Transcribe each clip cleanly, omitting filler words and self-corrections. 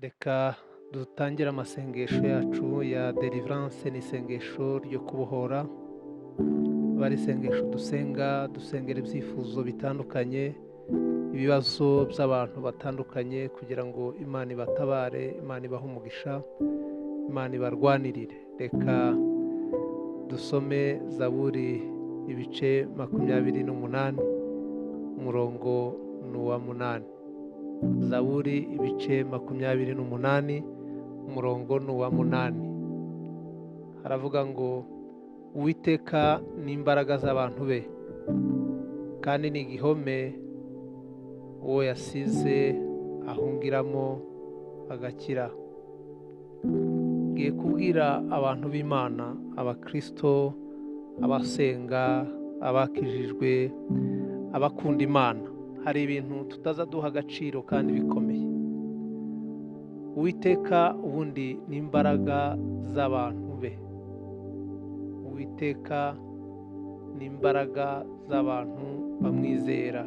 Reka dutangire amasengesho yacu ya deliverance, ni isengesho ryo kubohora. Bari isengesho dusengera ibyifuzo bitandukanye, ibibazo by'abantu batandukanye, kugira ngo Imana ibatabare, Imana ibahe umugisha, Imana ibarwanirire. Reka dusome Zaburi ibice 28 umurongo n'uwa 8. Zaburi ibice 28 umurongo n'uwa 8. Haravuga ngo Uwiteka ni imbaraga z'abantu be, kandi ni igihome uwo yasize ahungiramo agakira. Ngiye kubwira abantu b'Imana, abakristo, abasenga, abakijijwe, abakunda Imana, hari ibintu tutaza duha agaciro kandi bikomeye. Uwiteka ubundi ni imbaraga z'abantu be. Uwiteka ni imbaraga z'abantu bamwizera,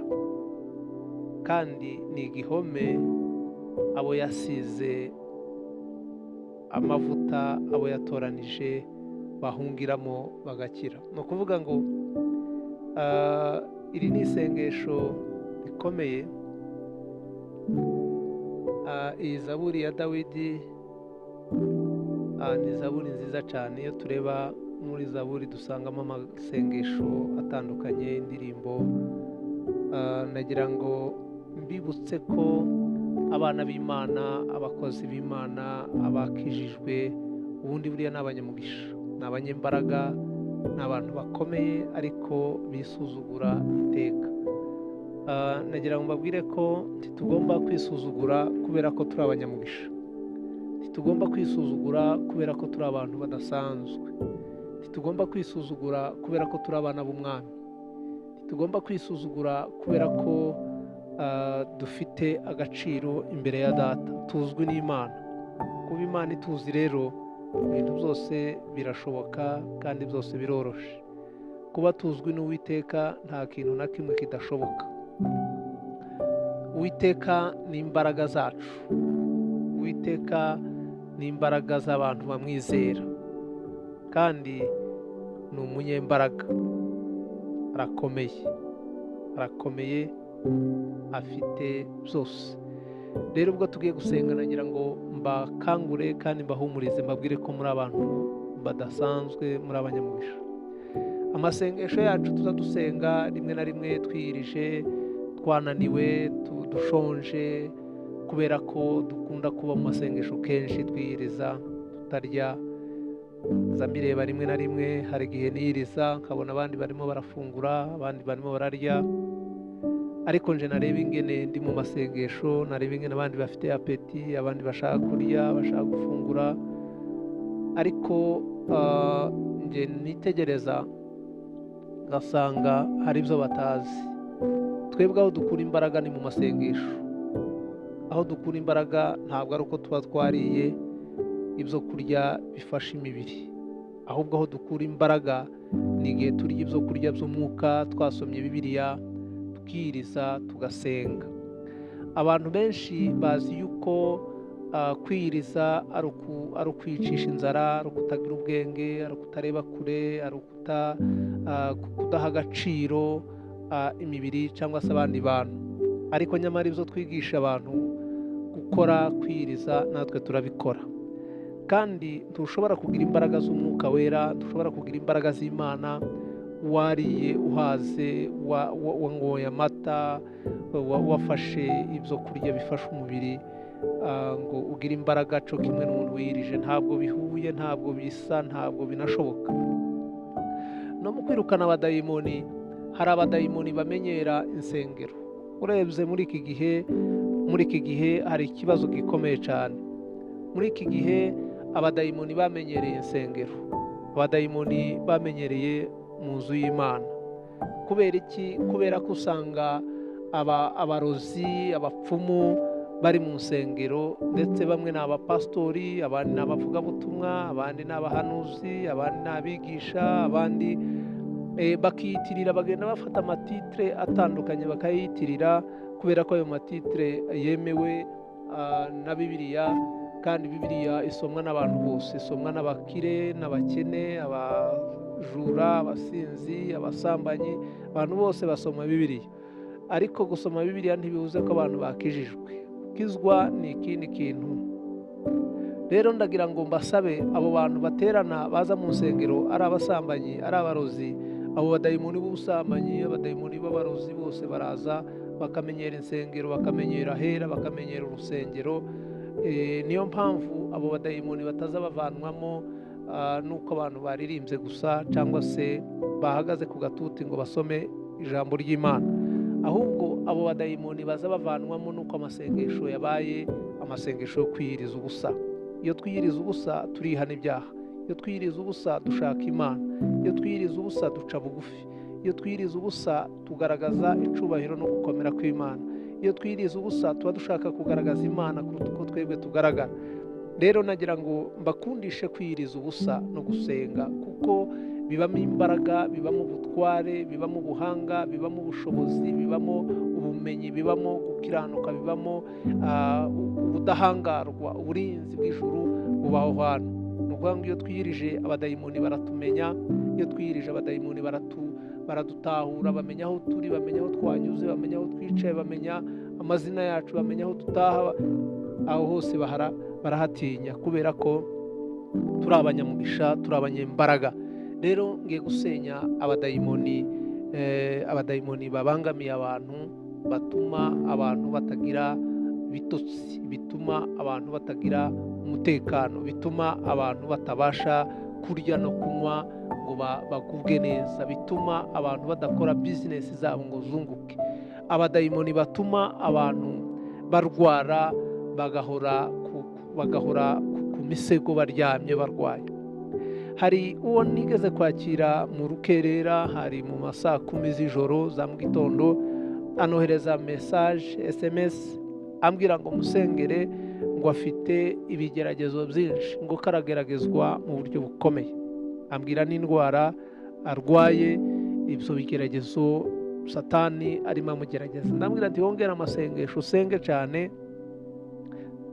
kandi ni igihome abo yasize amavuta, abo yatoranije bahungiramo bagakira. Ni ukuvuga ngo iri ni isengesho rikomeye. Iyi Zaburi ya Dawidi ni Zaburi nziza cyane. Iyo tureba muri Zaburi dusangamo amasengesho atandukanye, indirimbo. Nagira ngo mbibutse ko abana b'Imana, abakozi b'Imana, abakijijwe, ubundi buriya ni abanyamugisha, ni abanyembaraga, ni abantu bakomeye ariko bisuzugura iteka. Nagira ngo mbabwire ko ntitugomba kwisuzugura kubera ko turi abanyamugisha, ntitugomba kwisuzugura kubera ko turi abantu badasanzwe, ntitugomba kwisuzugura kubera ko turi abana b'umwami, ntitugomba kwisuzugura kubera ko dufite agaciro imbere ya Data, tuzwi n'Imana. Kuba Imana ituzi rero, ibintu byose birashoboka kandi byose biroroshe. Kuba tuzwi n'Uwiteka nta kintu na kimwe kidashoboka. Uwiteka ni imbaraga zacu, Uwiteka ni imbaraga z'abantu bamwizera, kandi ni umunyembaraga, arakomeye, afite byose. Rero ubwo tugiye gusenga, nagira ngo mbakangure kandi mbahumurize, mbabwire ko muri abantu badasanzwe, muri abanyamugisha. Amasengesho yacu tuza dusenga rimwe na rimwe twiyirije, twananiwe, dushonje, kubera ko dukunda kuba mu masengesho kenshi twiyiriza, tutarya. Mbireba rimwe na rimwe, hari igihe niyiriza nkabona abandi barimo barafungura, abandi barimo bararya, ariko nje nareba ingene ndi mu masengesho, nareba ingene abandi bafite apeti, abandi bashaka kurya, bashaka gufungura, ariko nje nitegereza ngasanga hari ibyo batazi. Twebwe aho dukura imbaraga ni mu masengesho. Aho dukura imbaraga ntabwo ari uko tuba twariye ibyo kurya bifasha imibiri, ahubwo aho dukura imbaraga ni igihe turya ibyo kurya by'umwuka, twasomye Bibiliya, tukiriza, tugasenga. Abantu benshi bazi yuko kwiyiriza ari ukwicisha inzara, ari ukutagira ubwenge, ari ukutareba kure, ari kudaha agaciro imibiri cyangwa se abandi bantu. Ariko nyamara ibyo twigisha abantu gukora, kwiyiriza, natwe turabikora. Kandi ntushobora kugira imbaraga z'umwuka wera, ntushobora kugira imbaraga z'Imana wariye uhaze, wanyoye amata, wafashe ibyo kurya bifasha umubiri, ngo ugire imbaraga cyo kimwe n'umuntu wiyirije. Ntabwo bihuye, ntabwo bisa, ntabwo binashoboka. No mu kwirukana abadayimoni, hari abadayimoni bamenyera insengero. Urebye muri iki gihe hari ikibazo gikomeye cyane. Muri iki gihe abadayimoni bamenyereye insengero, abadayimoni bamenyereye mu nzu y'Imana. Kubera iki? Kubera ko usanga abarozi, abapfumu bari mu nsengero, ndetse bamwe ni abapasitori, abandi ni abavugabutumwa, abandi ni abahanuzi, abandi ni abigisha, abandi bakiyitirira, bagenda bafata amatitre atandukanye bakayiyitirira, kubera ko ayo matitre yemewe na Bibiliya, kandi Bibiliya isomwa n'abantu bose, isomwa n'abakire n'abakene, abajura, abasinzi, abasambanyi, abantu bose basoma Bibiliya. Ariko gusoma Bibiliya ntibivuze ko abantu bakijijwe. Gukizwa ni ikindi kintu. Rero ndagira ngo mbasabe abo bantu baterana baza mu nsengero ari abasambanyi, ari abarozi, abo badayimoni b'ubusambanyi, abadayimoni b'abarozi bose baraza bakamenyera insengero, bakamenyera ahera, bakamenyera urusengero. Niyo mpamvu abo badayimoni bataza bavanwamo nuko abantu baririmbye gusa cyangwa se bahagaze ku gatuti ngo basome ijambo ry'Imana. Ahubwo abo badayimoni baza bavanwamo nuko amasengesho yabaye amasengesho yo kwiyiriza ubusa. Iyo twiyiriza ubusa turihana ibyaha. Iyo twiyiriza ubusa dushaka Imana. Iyo twiyiriza ubusa duca bugufi. Iyo twiyiriza ubusa tugaragaza icubahiro no gukomera kw'Imana. Iyo twiyiriza ubusa tuba dushaka kugaragaza Imana kuruta uko twebwe tugaragara. Rero nagira ngo mbakundishe kwiyiriza ubusa no gusenga, kuko bibamo imbaraga, bibamo ubutware, bibamo ubuhanga, bibamo ubushobozi, bibamo ubumenyi, bibamo gukiranuka, bibamo ubudahangarwa, uburinzi bw'ijuru bubaho hantu. Ni ukuvuga ngo iyo twiyirije abadayimoni baratumenya, iyo twiyirije abadayimoni baradutahura, bamenya aho turi, bamenya aho twanyuze, bamenya aho twicaye, bamenya amazina yacu, bamenya aho tutaha. Aho hose barahatinya, kubera ko turi abanyamugisha, turi abanyembaraga. Rero ngiye gusenya abadayimoni babangamiye abantu, batuma abantu batagira bitotsi, bituma abantu batagira umutekano, bituma abantu batabasha kurya no kunywa ngo bagubwe neza, bituma abantu badakora bizinesi zabo ngo zunguke. Abadayimoni batuma abantu barwara, bagahora ku misego baryamye barwaye. Hari uwo nigeze kwakira mu rukerera, hari mu masaa 10 z'ijoro za mu gitondo, anohereza message SMS ambwira ngo musengere, ngo afite ibigeragezo byinshi, ngo karageragezwa mu buryo bukomeye. Ambwira n'indwara arwaye, ibyo bigeragezo Satani arimo amugerageza. Ndambwira ati hongera amasengesho, usenge cyane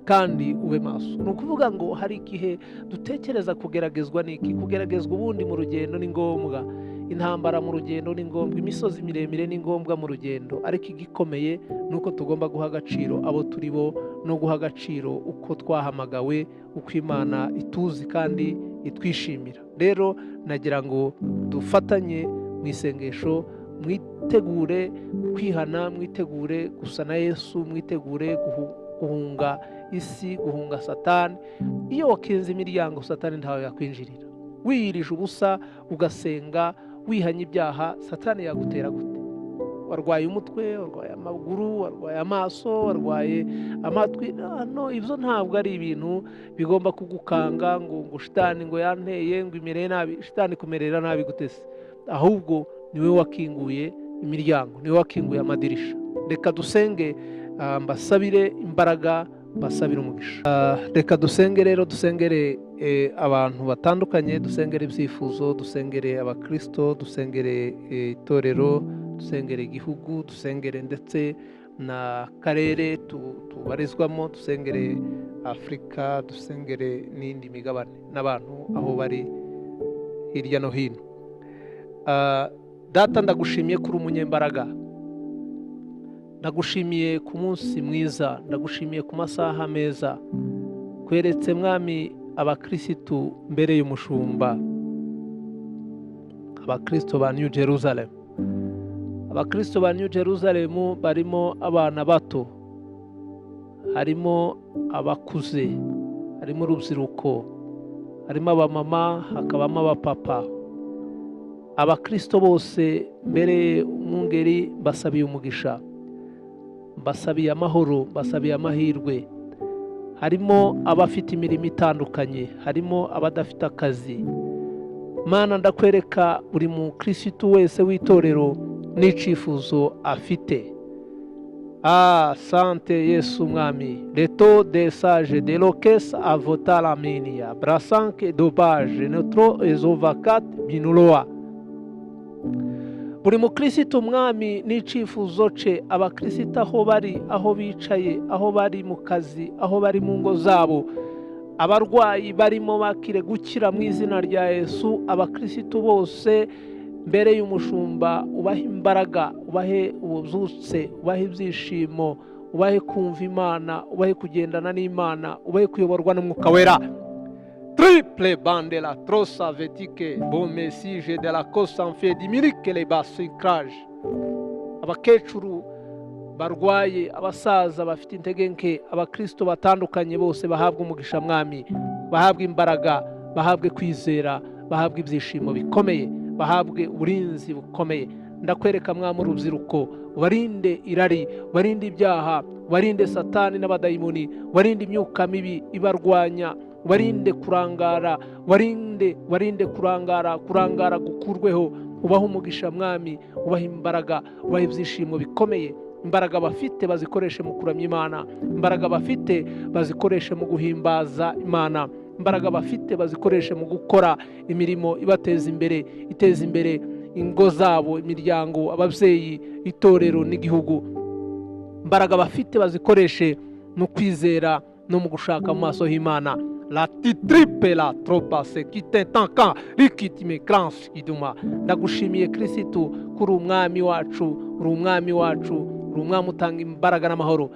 kandi ube maso. Ni ukuvuga ngo hari igihe dutekereza kugeragezwa n'iki. Kugeragezwa ubundi mu rugendo ni ngombwa, intambara mu rugendo ni ngombwa, imisozi miremire ni ngombwa mu rugendo, ariko igikomeye ni uko tugomba guha agaciro abo turi bo, no guha agaciro uko twahamagawe, uko Imana ituzi kandi itwishimira. Rero nagira ngo dufatanye mu isengesho, mwitegure kwihana, mwitegure gusa na Yesu, mwitegure guhunga isi, guhunga Satani. Iyo wakinze imiryango Satani ntawe yakwinjirira. Wiyirije ubusa ugasenga wihanye ibyaha, Satani yagutera gute? Warwaye umutwe, warwaye amaguru, warwaye amaso, warwaye amatwi. No, ibyo ntabwo ari ibintu bigomba kugukanga ngo Shitani ngo yanteye ngo imereye nabi. Shitani kumerera nabi gutese, ahubwo niwe wakinguye imiryango, niwe wakinguye amadirisha. Reka dusenge, mbasabire imbaraga, basabire umugisha. Reka dusenge rero, dusengere abantu batandukanye, dusengere ibyifuzo, dusengere abakristo, dusengere itorero, dusengere igihugu, dusengere ndetse na karere tubarizwamo, dusengere Afurika, dusengere n'indi migabane n'abantu aho bari hirya no hino. Data, ndagushimiye kuri umunyembaraga, ndagushimiye ku munsi mwiza, ndagushimiye ku masaha meza. Kweretse mwami abakristo mbere y'umushumba, abakristo ba New Jerusalem. Abakristo ba New Jerusalem barimo abana bato, harimo abakuze, harimo urubyiruko, harimo abamama, hakabamo abapapa. Abakristo bose mbere mu ngeri basabiye umugisha, basabiye amahoro, basabiye amahirwe. Harimo abafite imirimo itandukanye, harimo abadafite akazi. Mana, ndakwereka buri mu Kristo wese w'itorero n'icifuzo afite. Sante Yesu mwami, leto de sage de lokes avota la minia, brasanke dobage, netro ezovakat binuloa. buri mukristo mwami n'icifuzo ce, abakristo aho bari, aho bicaye, aho bari mu kazi, aho bari mu ngo zabo, abarwayi barimo bakire gukira mu izina rya Yesu. Abakristo bose mbere y'umushumba ubahe imbaraga, ubahe ububyutse, ubahe ibyishimo, ubahe kumva Imana, ubahe kugendana n'Imana, ubahe kuyoborwa n'Umwuka Wera. Triple bande la trosa vetike bon message de la cosse en fait diminique les basicrage. Abakecuru barwaye, abasaza bafite intege nke, abakristo batandukanye bose bahabwa umugisha mwami, bahabwa imbaraga, bahabwe kwizera, bahabwe ibyishimo bikomeye, bahabwe uburinzi bukomeye. Ndakwereka mwami urubyiruko, ubarinde irari, ubarinde ibyaha, ubarinde satani n'abadayimoni, ubarinde imyuka mibi ibarwanya, ubarinde kurangara, ubarinde kurangara gukurweho. Ubahe umugisha mwami, ubahe imbaraga, ubahe ibyishimo bikomeye. Imbaraga bafite bazikoreshe mu kuramya Imana, imbaraga bafite bazikoreshe mu guhimbaza Imana, imbaraga bafite bazikoreshe mu gukora imirimo ibateza imbere, iteza imbere ingo zabo, imiryango, ababyeyi, itorero n'igihugu. Imbaraga bafite bazikoreshe mu kwizera no mu gushaka mu maso y'Imana. La titripe la tropa se kitentanka rikitime cranche iduma. Ndagushimiye Kristo kuri umwami wacu, uri umwami wacu, uri umwami utanga imbaraga n'amahoro.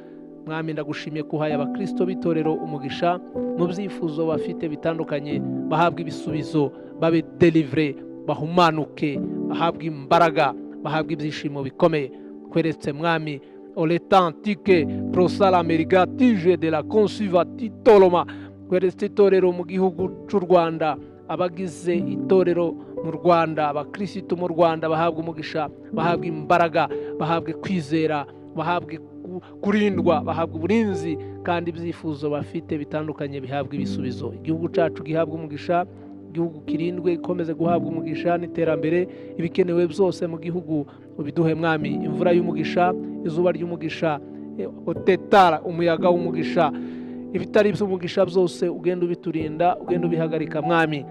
Mwami ndagushimiye kuhaye abakristo b'itorero umugisha mu byifuzo bafite bitandukanye, bahabwa ibisubizo, babe delivre, bahumanuke, bahabwa imbaraga, bahabwa ibyishimo bikomeye. Kweretse mwami oletantike prosala merigatije de la consuva titoloma. Kweretse itorero mu gihugu cy'u Rwanda, abagize itorero mu Rwanda, abakristo mu Rwanda bahabwa umugisha, bahabwa imbaraga, bahabwe kwizera, bahabwe kurindwa, bahabwa uburinzi, kandi ibyifuzo bafite bitandukanye bihabwa ibisubizo. Igihugu cyacu gihabwa umugisha, igihugu kirindwe ikomeze guhabwa umugisha n'iterambere. Ibikenewe byose mu gihugu ubiduhe mwami, imvura y'umugisha, izuba ry'umugisha, otetara umuyaga w'umugisha, ibitari by'umugisha byose ugenda ubiturinda, ugenda ubihagarika mwami.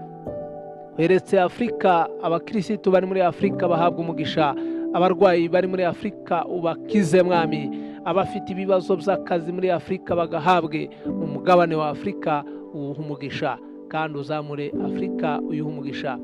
Weretse Afrika, abakristo bari muri Afrika bahabwa umugisha, abarwayi bari muri Afrika ubakize mwami, abafite ibibazo by'akazi muri Afrika bagahabwe, mu mugabane wa Afrika uwuha umugisha, kandi uzamure Afrika uyuha umugisha.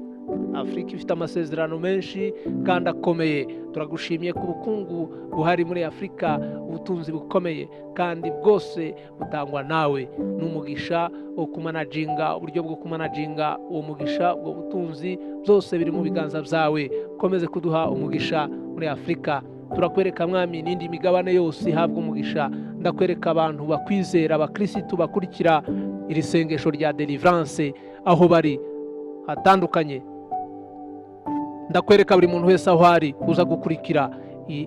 Afrika ifite amasezerano menshi kandi akomeye. Turagushimiye ku bukungu buhari muri Afrika, ubutunzi bukomeye kandi bwose butangwa nawe. N'umugisha wo kumanaginga, uburyo bwo kumanaginga uwo mugisha, ubwo butunzi byose biri mu biganza byawe. Ukomeze kuduha umugisha muri Afrika. Turakwereka mwami n'indi migabane yose ihabwa umugisha. Ndakwereka abantu bakwizera, abakristo bakurikira iri sengesho rya deliverance aho bari hatandukanye. Ndakwereka buri muntu wese aho ari uza gukurikira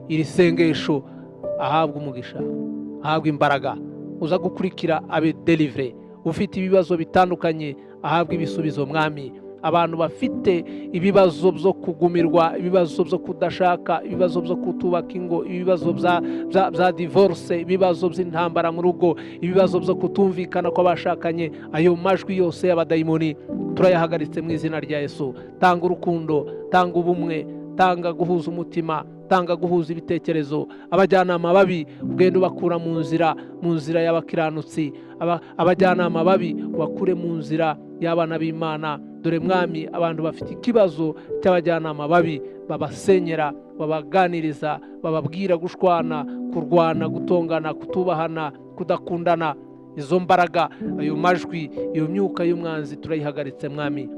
iri sengesho ahabwa umugisha, ahabwa imbaraga, uza gukurikira abe delivre. Ufite ibibazo bitandukanye ahabwa ibisubizo mwami. Abantu bafite ibibazo byo kugumirwa, ibibazo byo kudashaka, ibibazo byo kutubaka ingo, ibibazo bya divorce, ibibazo by'intambara mu rugo, ibibazo byo kutumvikana kw'abashakanye, ayo majwi yose y'abadayimoni turayahagaritse mu izina rya Yesu. Tanga urukundo, tanga ubumwe, tanga guhuza umutima, tanga guhuza ibitekerezo. Abajyanama babi ugenda ubakura mu nzira y'abakiranutsi, abajyanama babi bakure mu nzira y'abana b'Imana. Dore mwami, abantu bafite ikibazo cy'abajyanama babi, babasenyera, babaganiriza, bababwira gushwana, kurwana, gutongana, kutubahana, kudakundana. Izo mbaraga, ayo majwi, iyo myuka y'umwanzi turayihagaritse mwami,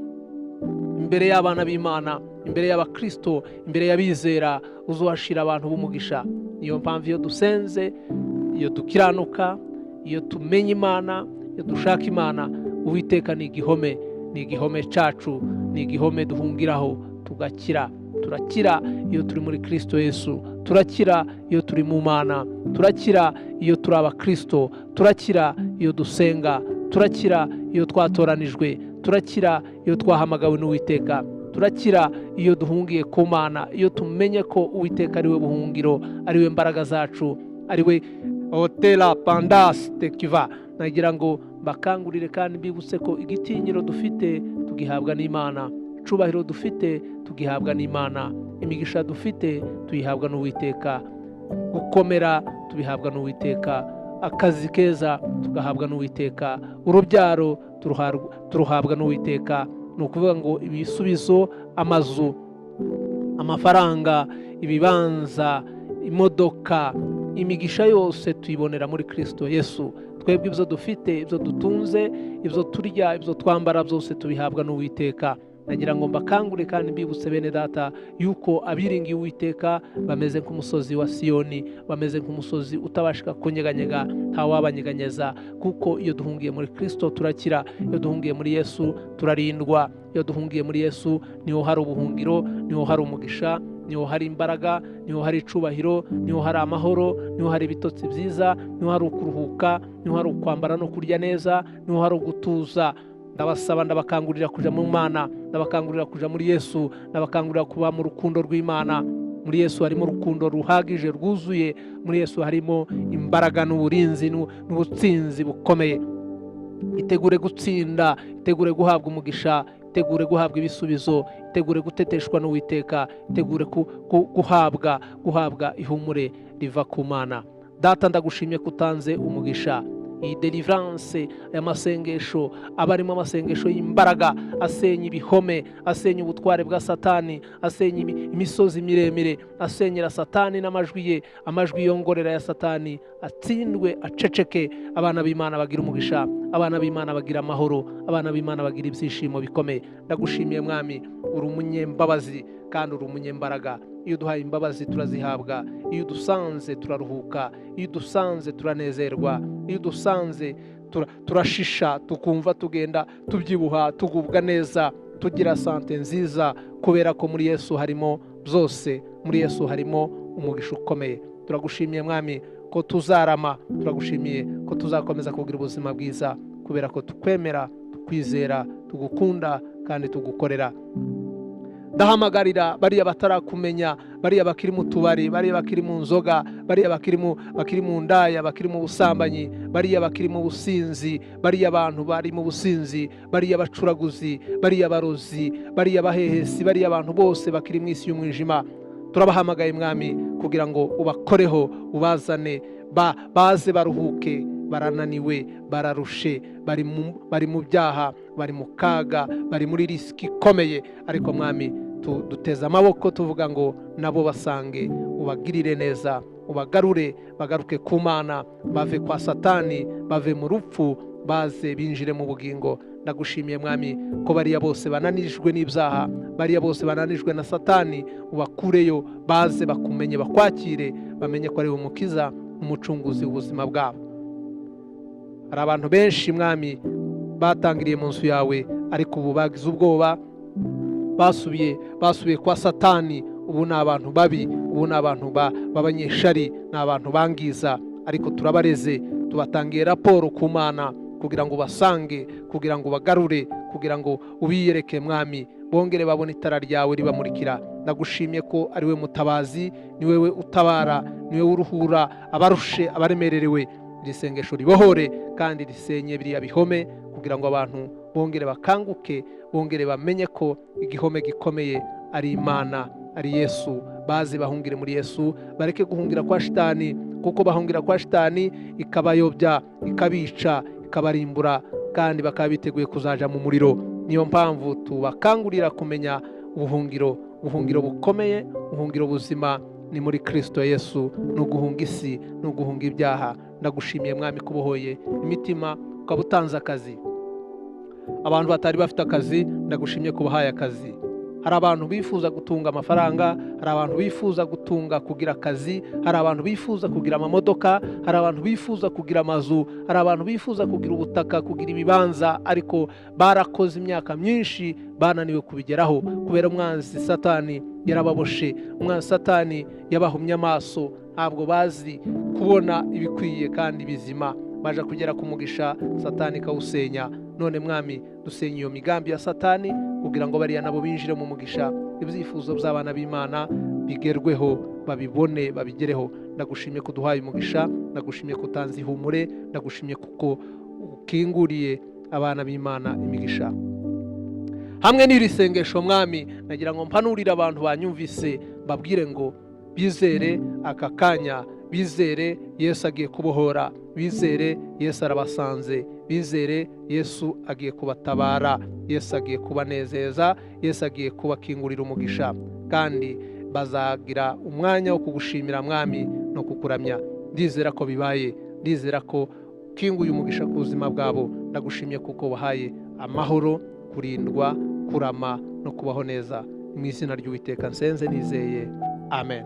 imbere y'abana b'Imana, imbere y'abakristo, imbere y'abizera. Uzohashira abantu b'umugisha. Niyo mpamvu iyo dusenze, iyo dukiranuka, iyo tumenya Imana, iyo dushaka Imana, Uwiteka ni igihome, ni igihome cyacu, ni igihome duhungiraho tugakira. Turakira iyo turi muri Kristo Yesu, turakira iyo turi mu Mana, turakira iyo turi abakristo, turakira iyo dusenga, turakira iyo twatoranijwe, turakira iyo twahamagawe n'Uwiteka, turakira iyo duhungiye ku Mana, iyo tumenye ko Uwiteka ari we buhungiro, ari we mbaraga zacu, ari we hotela pandaste kiva. Nagira ngo bakangurire kandi bibutse ko igitinyiro dufite tugihabwa n'Imana, icubahiro dufite tugihabwa n'Imana, imigisha dufite tuyihabwa n'Uwiteka, gukomera tubihabwa n'Uwiteka, akazi keza tugahabwa n'Uwiteka, urubyaro turuhabwa n'Uwiteka. Ni ukuvuga ngo ibisubizo, amazu, amafaranga, ibibanza, imodoka, imigisha yose tuyibonera muri Kristo Yesu. Twebwe ibyo dufite, ibyo dutunze, ibyo turya, ibyo twambara byose tubihabwa n'Uwiteka. Nagira ngo mbakangure kandi mbibutse bene data yuko abiringiye Uwiteka bameze nk'umusozi wa Siyoni, bameze nk'umusozi utabashika kunyeganyega, ntawabanyeganyeza, kuko iyo duhungiye muri Kristo turakira, iyo duhungiye muri Yesu turarindwa, iyo duhungiye muri Yesu niho hari ubuhungiro, niho hari umugisha, niho hari imbaraga, niho hari icubahiro, niho hari amahoro, niho hari ibitotsi byiza, niho hari ukuruhuka, niho hari ukwambara no kurya neza, niho hari ugutuza. Ndabasaba, ndabakangurira kuja mu Mana, ndabakangurira kuja muri Yesu, ndabakangurira kuba mu rukundo rw'Imana. Muri Yesu harimo urukundo ruhagije rwuzuye, muri Yesu harimo imbaraga n'uburinzi n'ubutsinzi bukomeye. Itegure gutsinda, itegure guhabwa umugisha, itegure guhabwa ibisubizo, itegure guteteshwa n'Uwiteka, itegure guhabwa ihumure riva ku Mana. Data, ndagushimye kutanze umugisha, iyi deliverance, aya masengesho abarimo amasengesho y'imbaraga, asenya ibihome, asenya ubutware bwa Satani, asenya imisozi miremire, asenyera Satani n'amajwi ye, amajwi yongorera ya Satani atsindwe, aceceke. Abana b'Imana bagira umugisha, abana b'Imana bagira amahoro, abana b'Imana bagira ibyishimo bikomeye. Ndagushimiye Mwami, uri umunyembabazi kandi uri umunyembaraga. Iyo duhaye imbabazi turazihabwa, iyo dusanze turaruhuka, iyo dusanze turanezerwa, iyo dusanze turashisha, tukumva tugenda tubyibuha, tugubwa neza, tugira sante nziza, kubera ko muri Yesu harimo byose, muri Yesu harimo umugisha ukomeye. Turagushimiye Mwami ko tuzarama, turagushimiye ko tuzakomeza kugira ubuzima bwiza, kubera ko tukwemera, tukwizera, tugukunda kandi tugukorera. Ndahamagarira bariya batarakumenya, bariya bakiri mu tubari, bariya bakiri mu nzoga, bariya bakiri mu ndaya, bakiri mu busambanyi, bariya bakiri mu businzi, bariya abantu bari mu businzi, bariya bacuraguzi, bariya barozi, bariya bahehesi, bariya abantu bose bakiri mu isi y'umwijima, turabahamagaye Mwami kugira ngo ubakoreho, ubazane, baze baruhuke, barananiwe, bararushe, bari mu byaha, bari mu kaga, bari muri risiki ikomeye. Ariko Mwami, duteze amaboko tuvuga ngo nabo basange, ubagirire neza, ubagarure, bagaruke ku Mana, bave kwa Satani, bave mu rupfu, baze binjire mu bugingo. Ndagushimiye Mwami ko bariya bose bananijwe n'ibyaha, bariya bose bananijwe na Satani, ubakureyo, baze bakumenye, bakwakire, bamenye ko ari umukiza, umucunguzi w'ubuzima bwabo. Hari abantu benshi Mwami batangiriye mu nzu yawe, ariko ubu bagize ubwoba, basubiye kwa Satani. Ubu ni abantu babi, ubu ni abantu b'abanyeshari, ni abantu bangiza, ariko turabareze, tubatangiye raporo ku Mana kugira ngo basange, kugira ngo bagarure, kugira ngo ubiyereke Mwami, bongere babone itara ryawe ribamurikira. Ndagushimiye ko ari we mutabazi, ni wewe utabara, ni wewe uruhura abarushe, abaremererewe. Iri sengesho ribohore kandi risenye biriya bihome, kugira ngo abantu bongere bakanguke, bongere bamenye ko igihome gikomeye ari Imana, ari Yesu. Baze bahungire muri Yesu, bareke guhungira kwa Shitani, kuko bahungira kwa Shitani ikabayobya, ikabica, ikabarimbura, kandi bakaba biteguye kuzaja mu muriro. Niyo mpamvu tubakangurira kumenya ubuhungiro bukomeye, ubuhungiro buzima ni muri Kristo Yesu, ni uguhunga isi, ni uguhunga ibyaha. Ndagushimiye Mwami kubohoye imitima, ukaba utanze akazi. Abantu batari bafite akazi, ndagushimye kubahaye akazi. Hari abantu bifuza gutunga amafaranga, hari abantu bifuza kugira akazi, hari abantu bifuza kugira amamodoka, hari abantu bifuza kugira amazu, hari abantu bifuza kugira ubutaka, kugira ibibanza, ariko barakoze imyaka myinshi, bananiwe kubigeraho kubera umwanzi Satani yarababoshe. Umwanzi Satani yabahumye amaso, ntabwo bazi kubona ibikwiye kandi bizima, baje kugera ku mugisha Satani kawusenya. None Mwami, dusenya iyo migambi ya Satani kugira ngo bariya nabo binjire mu mugisha, ibyifuzo by'abana b'Imana bigerweho, babibone, babigereho. Ndagushimye ko duhaye umugisha, ndagushimye ko utanze ihumure, ndagushimye kuko ukinguriye abana b'Imana imigisha. hamwe n'iri sengesho mwami nagira ngo mpanurire abantu banyumvise babwire ngo bizere aka kanya, bizere Yesu agiye kubohora, bizere Yesu arabasanze, bizere Yesu agiye kubatabara, Yesu agiye kubanezeza, Yesu agiye kubakingurira umugisha, kandi bazagira umwanya wo kugushimira mwami no kukuramya. Ndizera ko bibaye, ndizera ko kinguye umugisha ku buzima bwabo. Ndagushimye kuko wahaye amahoro, kurindwa, kurama no kubaho neza. Mu izina ry'Uwiteka nsenze nizeye, amen.